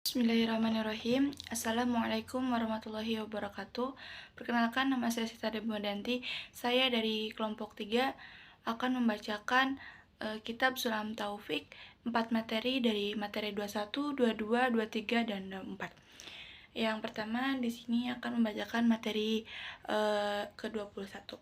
Bismillahirrahmanirrahim. Assalamualaikum warahmatullahi wabarakatuh. Perkenalkan, nama saya Sita Demodanti. Saya dari kelompok 3 akan membacakan kitab Sulam Taufik 4 materi dari materi 21, 22, 23, dan 24. Yang pertama di sini akan membacakan materi ke-21.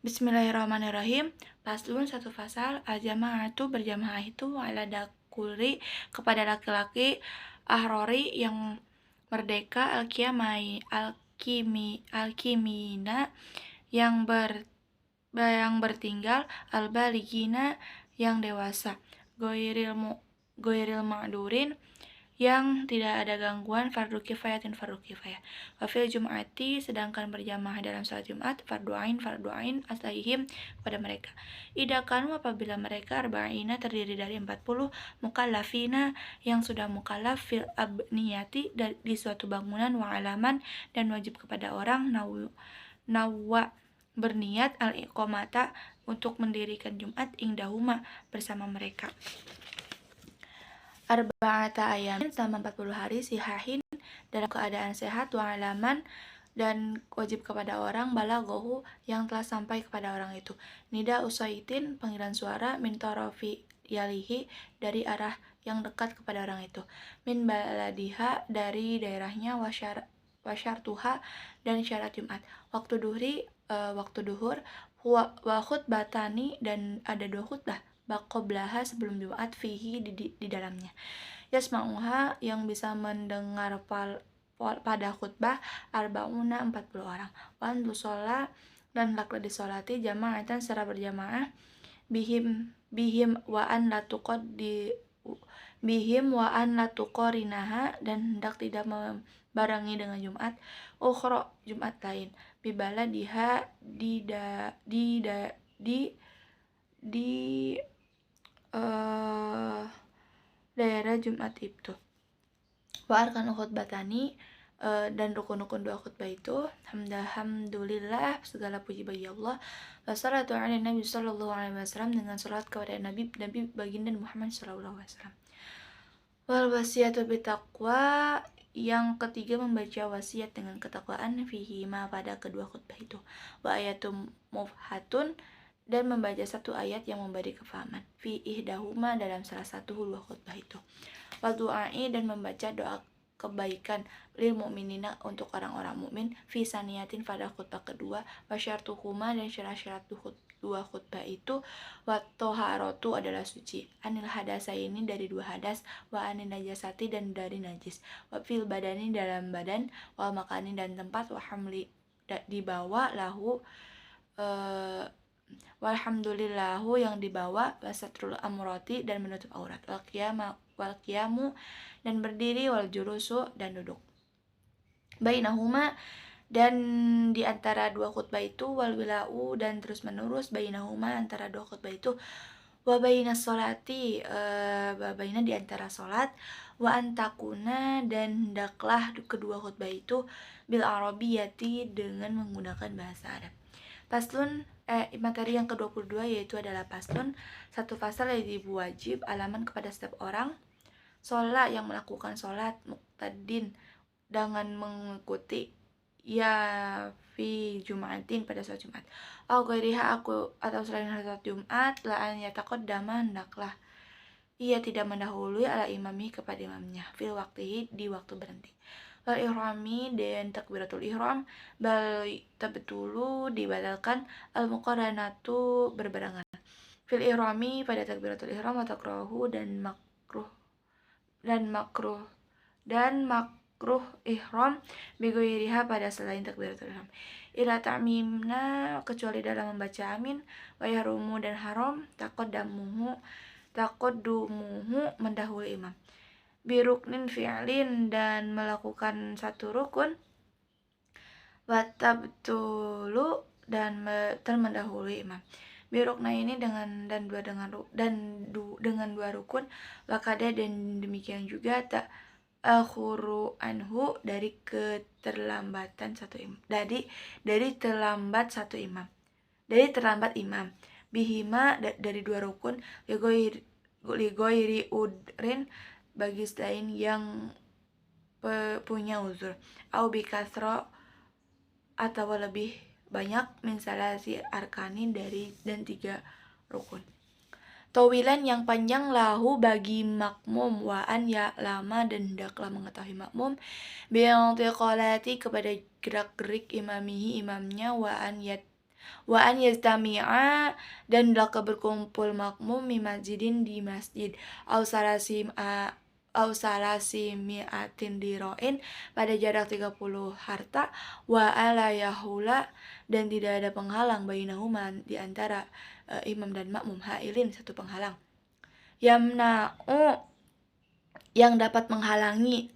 Bismillahirrahmanirrahim. Paslun satu fasal, al-jama'atu berjamaah itu ala dakuri kepada laki-laki, ahrori yang merdeka, alkimina yang bertinggal, albaligina yang dewasa, goiril ma'durin yang tidak ada gangguan, fardu kifayatin fardu kifayah. Wafil jum'ati, sedangkan berjamaah dalam salat Jumat, fardu ain aslaihim kepada mereka. Idakanu, apabila mereka arba'ina terdiri dari 40, mukallafina yang sudah mukallaf, fil abniyati di suatu bangunan, wa alaman dan wajib kepada orang, nawwa berniat al-iqamata untuk mendirikan Jumat indahuma bersama mereka. Arba'ata ayamin selama 40 hari sihahin dalam keadaan sehat, wa alaman dan wajib kepada orang, balaghohu yang telah sampai kepada orang itu. Nida usaitin, panggilan suara, min tarafi yalihi dari arah yang dekat kepada orang itu. Min baladiha dari daerahnya, wasyartuha dan syarat Jumat. Waktu duhur, wa khutbatani dan ada 2 khutbah, baqoblaha sebelum Jumat, fihi di dalamnya. Yasma'uha yang bisa mendengar pada khutbah, arba'una 40 orang. Wan tusola dan lakla disolati jama'atan secara berjamaah, bihim wa an latuqorinaha dan hendak tidak membarengi dengan Jumat ukhra Jumat lain, bibala diha di daerah Jumat itu. Wa arkan khutbatani dan rukun-rukun 2 khutbah itu, alhamdulillah segala puji bagi Allah, wassalatu ala Nabi sallallahu alaihi wasallam dengan salat kepada Nabi baginda Muhammad sallallahu alaihi wasallam. Wal wasiyatu bitaqwa, yang ketiga membaca wasiat dengan ketakwaan, fihi ma pada kedua khutbah itu, wa ayatum mufhatun dan membaca satu ayat yang memberi kefahaman, fi ihdahuma dalam salah satu 2 khutbah itu, wa du'ai dan membaca doa kebaikan, lil mu'minina untuk orang-orang mukmin, fi saniyatin pada khutbah kedua, wa syartuhuma dan syarat-syarat 2 khutbah itu, wa toharatu adalah suci, anil hadasaini dari 2 hadas, wa anil najasati dan dari najis, wa fil badani dalam badan, wa makani dan tempat, wa hamli dibawa lahu walhamdulillahu yang dibawa, wasatrul amrati dan menutup aurat, wal qiyamu dan berdiri, wal jurusu dan duduk, bainahuma dan di antara 2 khutbah itu, wal wilau dan terus menerus, bainahuma antara 2 khutbah itu, wa bainas sholati baina di antara salat, wa antakuna dan hendaklah kedua khutbah itu, bil arabiyati dengan menggunakan bahasa Arab. Paslun materi yang ke-22 yaitu adalah paslun satu fasal yang wajib alaman kepada setiap orang, sholat yang melakukan sholat, muqtadin dengan mengikuti, ya fi jumatin pada salat Jumat, au ghairiha atau selain salat Jumat, la an yataqaddama hendaklah ia tidak mendahului ala imami kepada imamnya, fil waqtihi di waktu berhenti, wal ihrami dan takbiratul ihram, bal tabtulu dibatalkan, al muqaranatu berbarengan, fil ihrami pada takbiratul ihram, wa takrahu dan makruh ihram, bigoiriha pada selain takbiratul ihram, ila ta'mimna kecuali dalam membaca amin, wa yahrumu dan haram, taqaddumuhu mendahului imam, biruknin fi'lin dan melakukan satu rukun, watabtulu dan mendahului imam, birukna ini dengan dua rukun, wakada dan demikian juga tak akhuru anhu dari keterlambatan satu imam, dari terlambat imam, bihima dari 2 rukun, ligoiri udrin bagi selain yang punya uzur, au bikasro atau lebih banyak min salasi arkanin dari dan 3 rukun. Tawilan yang panjang lahu bagi makmum waan ya lama dan hendaklah mengetahui makmum bi'antiqalati kepada gerak-gerik imamihi imamnya waan yastami'a dan hendaklah berkumpul makmum mi masjidin di masjid au salasimi'atin diroin pada jarak 30 harta wa ala yahula dan tidak ada penghalang bainahuma di antara imam dan makmum hailin satu penghalang yamna'u yang dapat menghalangi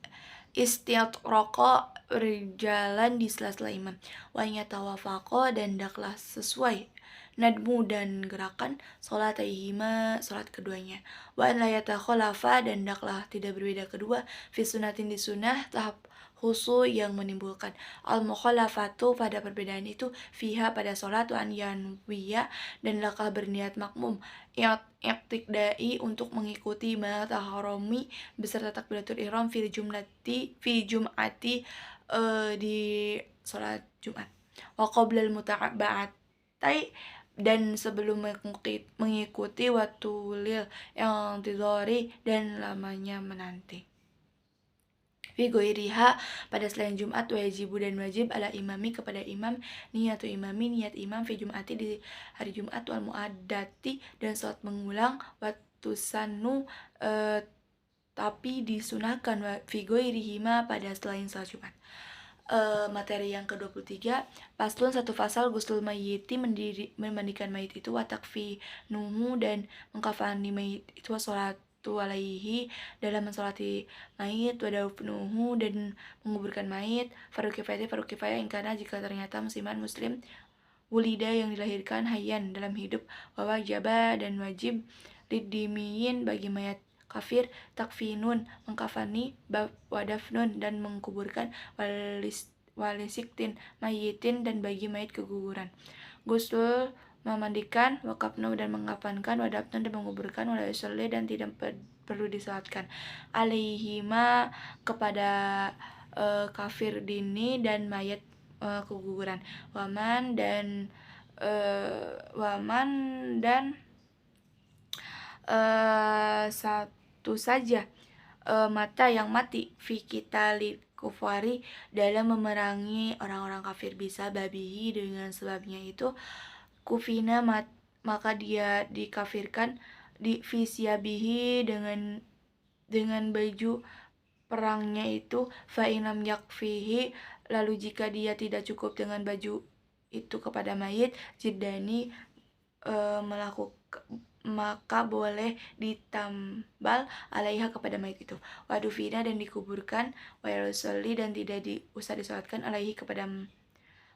istiatroko berjalan di sela-sela imam wa yatawafaqo dan hendaklah sesuai nadmu dan gerakan salatihima salat keduanya wa an la yatakhalafa dan hendaklah tidak berbeda kedua fi sunatin di sunnah tahap khusu yang menimbulkan al mukhalafatu pada perbedaan itu fiha pada salat wa an yanwiya dan hendaklah berniat makmum i'tiqdai untuk mengikuti ma taharami beserta takbiratul ihram fi jum'ati di salat Jumat wa qabla al muta'abba'ati dan sebelum mengikuti watulil yang tidori dan lamanya menanti fi goiriha pada selain Jumat wajibu dan wajib ala imami kepada imam niat imam fi Jum'ati di hari Jumat wal muaddati dan salat mengulang watusanu tapi disunahkan fi goirihima pada selain salat Jumat. Materi yang ke-23 paslon satu pasal guslul mayyiti memandikan mayit itu watakfi nuhu dan mengkafani mayit itu washolatu alaihi dalam mensolati mayit wadafnuhu dan menguburkan mayit fardu kifayah ingkana jika ternyata musliman muslim wulida yang dilahirkan hayyan dalam hidup wawajaba dan wajib lidimiyin bagi mayat kafir takfinun mengkafani wadafnun dan mengkuburkan walisiktin mayitin dan bagi mayit keguguran gusul memandikan wakafnu dan mengkafankan wadafnun dan menguburkan walayusolli dan tidak perlu disalatkan alaihima kepada kafir dini dan mayat keguguran waman dan satu saja mata yang mati fi qitalil kufari dalam memerangi orang-orang kafir bisa babihi dengan sebabnya itu kufina maka dia dikafirkan di fisyabihi dengan baju perangnya itu fa inam yakfihi lalu jika dia tidak cukup dengan baju itu kepada mayit jiddani maka boleh ditambal alaiha kepada mayit itu wadufina dan dikuburkan wayusolli dan tidak usah disolatkan alaihi kepada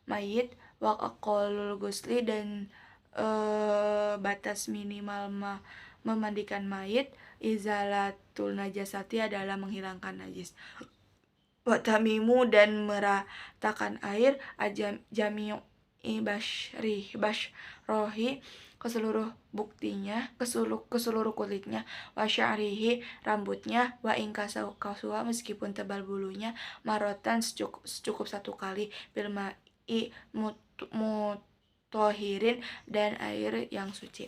mayit wa aqallul gusli dan batas minimal memandikan mayit izalatul najasati adalah menghilangkan najis wa tamimu dan meratakan air jami'u bashrohi ke seluruh kulitnya wa sya'rihi rambutnya wa kaswa meskipun tebal bulunya marotan secukup satu kali bil ma'i mutohirin dan air yang suci.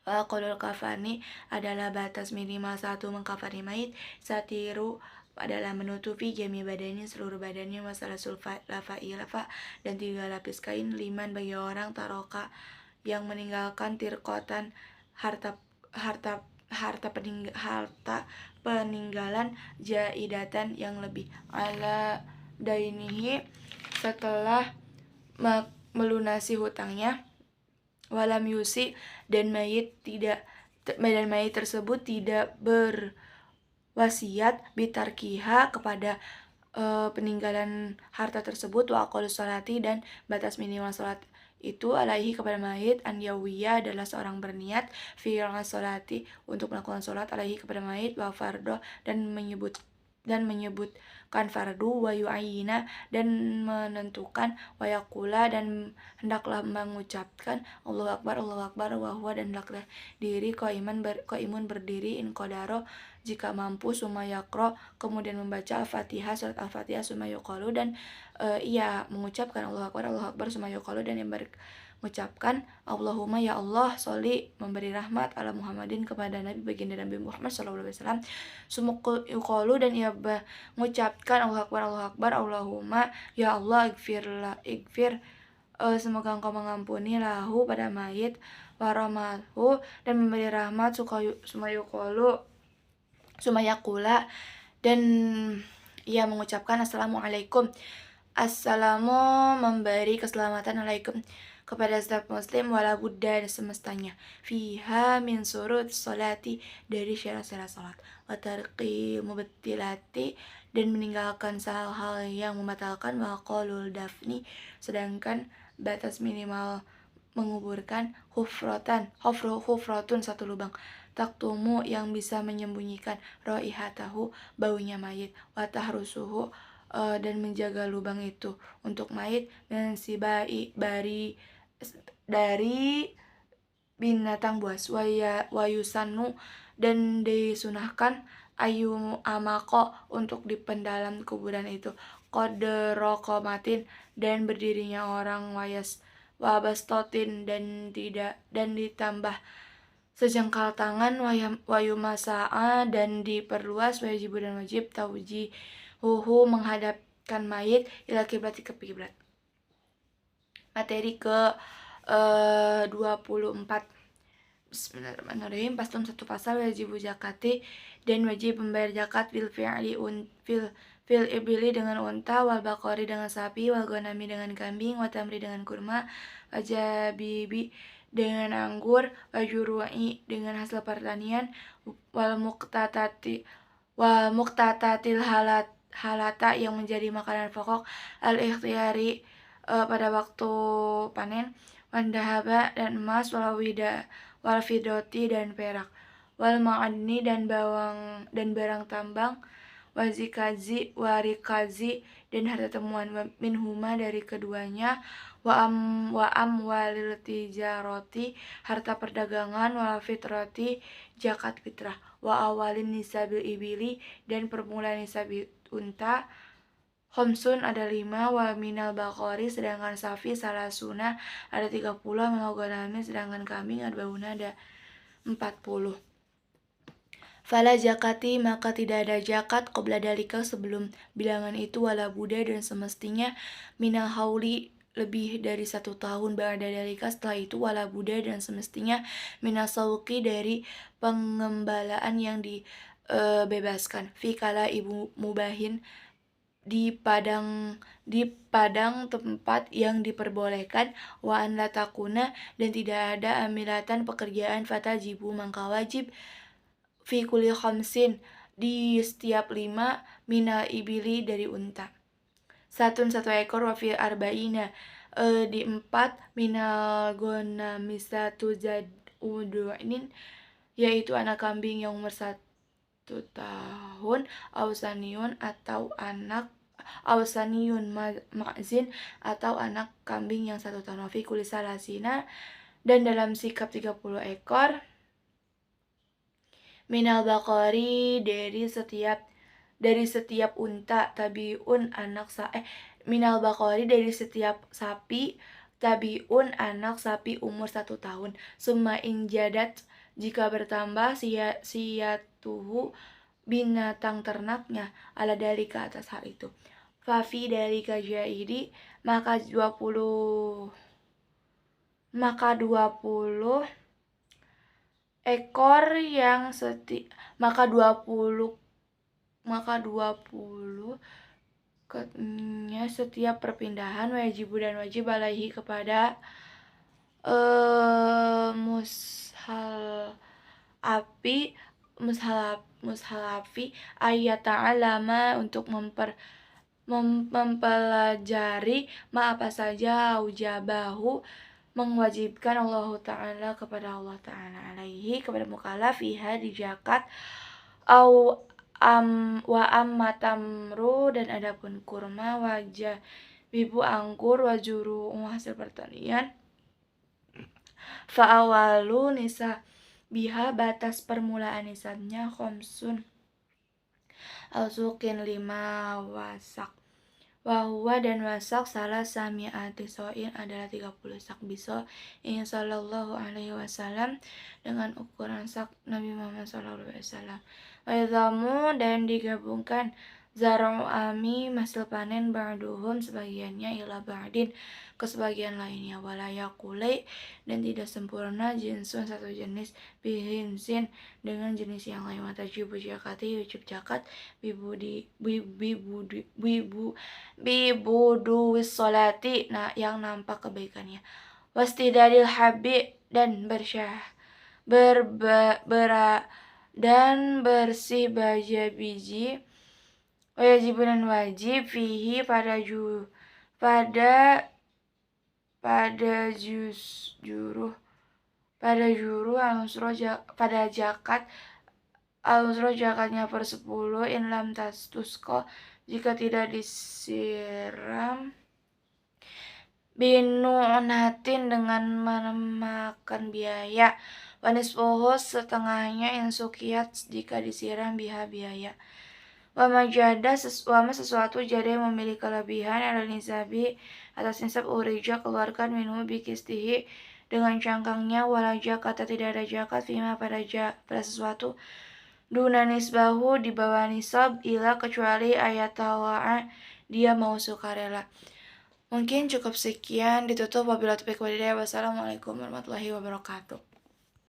Qadul kafani adalah batas minimal satu mengkafani mayit satiru adalah menutupi jami badannya seluruh badannya masalah lafa dan 3 lapis kain liman bagi orang taroka yang meninggalkan tirkotan harta peninggalan jaidatan yang lebih ala dainihi setelah melunasi hutangnya walam yusi dan mayit tersebut tidak berwasiat bitarkiha kepada peninggalan harta tersebut wa aqallus sholati dan batas minimal salat itu alaihi kepada mayit an yawiyah adalah seorang berniat fi sholati untuk melakukan salat alaihi kepada mayit wa fardo dan dan menyebutkan fardu, wa yu'ayyina dan menentukan, wa yaqula dan hendaklah mengucapkan Allahu Akbar wa huwa dan hendaklah diri qaimun berdiri in qadaro jika mampu, summa yaqra kemudian membaca Al-Fatihah surat Al-Fatihah, summa yuqalu dan ia mengucapkan Allahu Akbar summa yuqalu dan yang mengucapkan Allahumma ya Allah sholli memberi rahmat ala Muhammadin kepada Nabi baginda Nabi Muhammad SAW. Summa yuqalu dan ia mengucapkan Allahu Akbar Allahumma ya Allah igfir semoga engkau mengampuni lahu pada mayit warahmathu dan memberi rahmat. Summa yuqalu summa yaqula dan ia mengucapkan Assalamualaikum. Assalamu memberi keselamatan alaikum kepada setiap muslim wala budda semestanya fiha min surut salati dari syarat-syarat salat wa tarqi mubtilati dan meninggalkan hal-hal yang membatalkan wa qalul dafni sedangkan batas minimal menguburkan hufratun satu lubang taktumu yang bisa menyembunyikan raihatahu baunya mayit wa tahrusuhu dan menjaga lubang itu untuk mayit dan si dari binatang buas wayusanu dan disunahkan ayu amako untuk di pendalam kuburan itu qadrokomatin dan berdirinya orang wabastotin dan ditambah sejengkal tangan wayumasa'a dan diperluas wajibu dan wajib taujihuhu menghadapkan mayit ila kiblat ke kiblat. Materi ke 24. Bismillahirrahmanirrahim. Paslon 1 pasal wajibu zakati dan wajib membayar zakat fil ibili dengan unta, wal baqari dengan sapi, wal ghanami dengan kambing, wa tamri dengan kurma, wajabibi dengan anggur, wajuru'i dengan hasil pertanian, wal muqtatatil halata yang menjadi makanan pokok, al ikhtiyari pada waktu panen, wandahaba dan emas, wal fidoti dan perak, wal ma'adni dan bawang dan barang tambang, wazikazi warikazi dan harta temuan minhuma dari keduanya, wa amwalil tijaroti harta perdagangan, wa fitrati zakat fitrah, wa awalin nisabil ibili dan permulaan nisabil unta, khamsun ada 5, wa minal baqari sedangkan sapi salasuna ada 30, minal ghanami sedangkan kambing arbauna ada 40. Fala zakati maka tidak ada zakat qabla dalika sebelum bilangan itu, wala buddha dan semestinya minal hauli lebih dari 1 tahun ba'da dalika setelah itu, wala buddha dan semestinya minal sauqi dari pengembalaan yang dibebaskan fi kala ibu mubahin di padang tempat yang diperbolehkan, wa an la takuna dan tidak ada amilatan pekerjaan fatajibu maka wajib fi kulli khamsin di setiap 5 mina ibili dari unta 1 ekor, wa fi arba'ina di 4 minal ghanamisa tuzadu'inin yaitu anak kambing yang umur 1 tahun, ausaniun atau anak ausaniun ma'zin atau anak kambing yang 1 tahun, wa fi kulli salasina dan dalam sikap 30 ekor minal baqari dari setiap unta tabiun anak minal baqari dari setiap sapi tabiun anak sapi umur 1 tahun, summa injadat jika bertambah siyatuhu binatang ternaknya ala dari ke atas hal itu, fafi dari kajahidi maka 20 ekor yang maka 20 setiap perpindahan wajibu dan wajib alaihi kepada mushalafi ayat ta'alama untuk mempelajari apa saja ujabahu mewajibkan Allah Ta'ala kepada Allah Ta'ala alaihi kepada mukallaf fiha di zakat au wa amma tamru, dan adapun kurma, wajah bibu anggur, wajuru hasil pertanian, fa awalu nisa biha, batas permulaan nisabnya, khomsun ausukin 5 wasak, wahuwa dan wasak salah sami'ati so'in adalah 30 sak biso, ini sallallahu alaihi wasallam, dengan ukuran sak Nabi Muhammad sallallahu alaihi wasallam. Wa dan digabungkan zar'u ami, hasil panen, ba'duhum sebagiannya, ila ba'din ke sebagian lainnya, walaya kulai dan tidak sempurna, jinsun satu jenis, bihinsin dengan jenis yang lain, watajibu jakati wajib jakat, bibudu wissolati, nah yang nampak kebaikannya, wastidadil habi dan dan bersih baja biji, wajib dan wajib, fihi pada juru pada jakat al-usro jakatnya per 10, in lam tastusko jika tidak disiram, binu'natin dengan memakan biaya, wanisfuhu setengahnya, insukiyat jika disiram, biha biaya, wama sesuatu jada yang memiliki kelebihan, ala nisabi atas nisab, urija keluarkan, minhu bikistihi dengan cangkangnya, wala jakata tidak ada jakat, fima pada sesuatu, duna nisbahu di bawah nisab, ila kecuali ayat tawa'a dia mau sukarela. Mungkin cukup sekian, ditutup wabillahi taufiq walhidayah. Wassalamualaikum warahmatullahi wabarakatuh.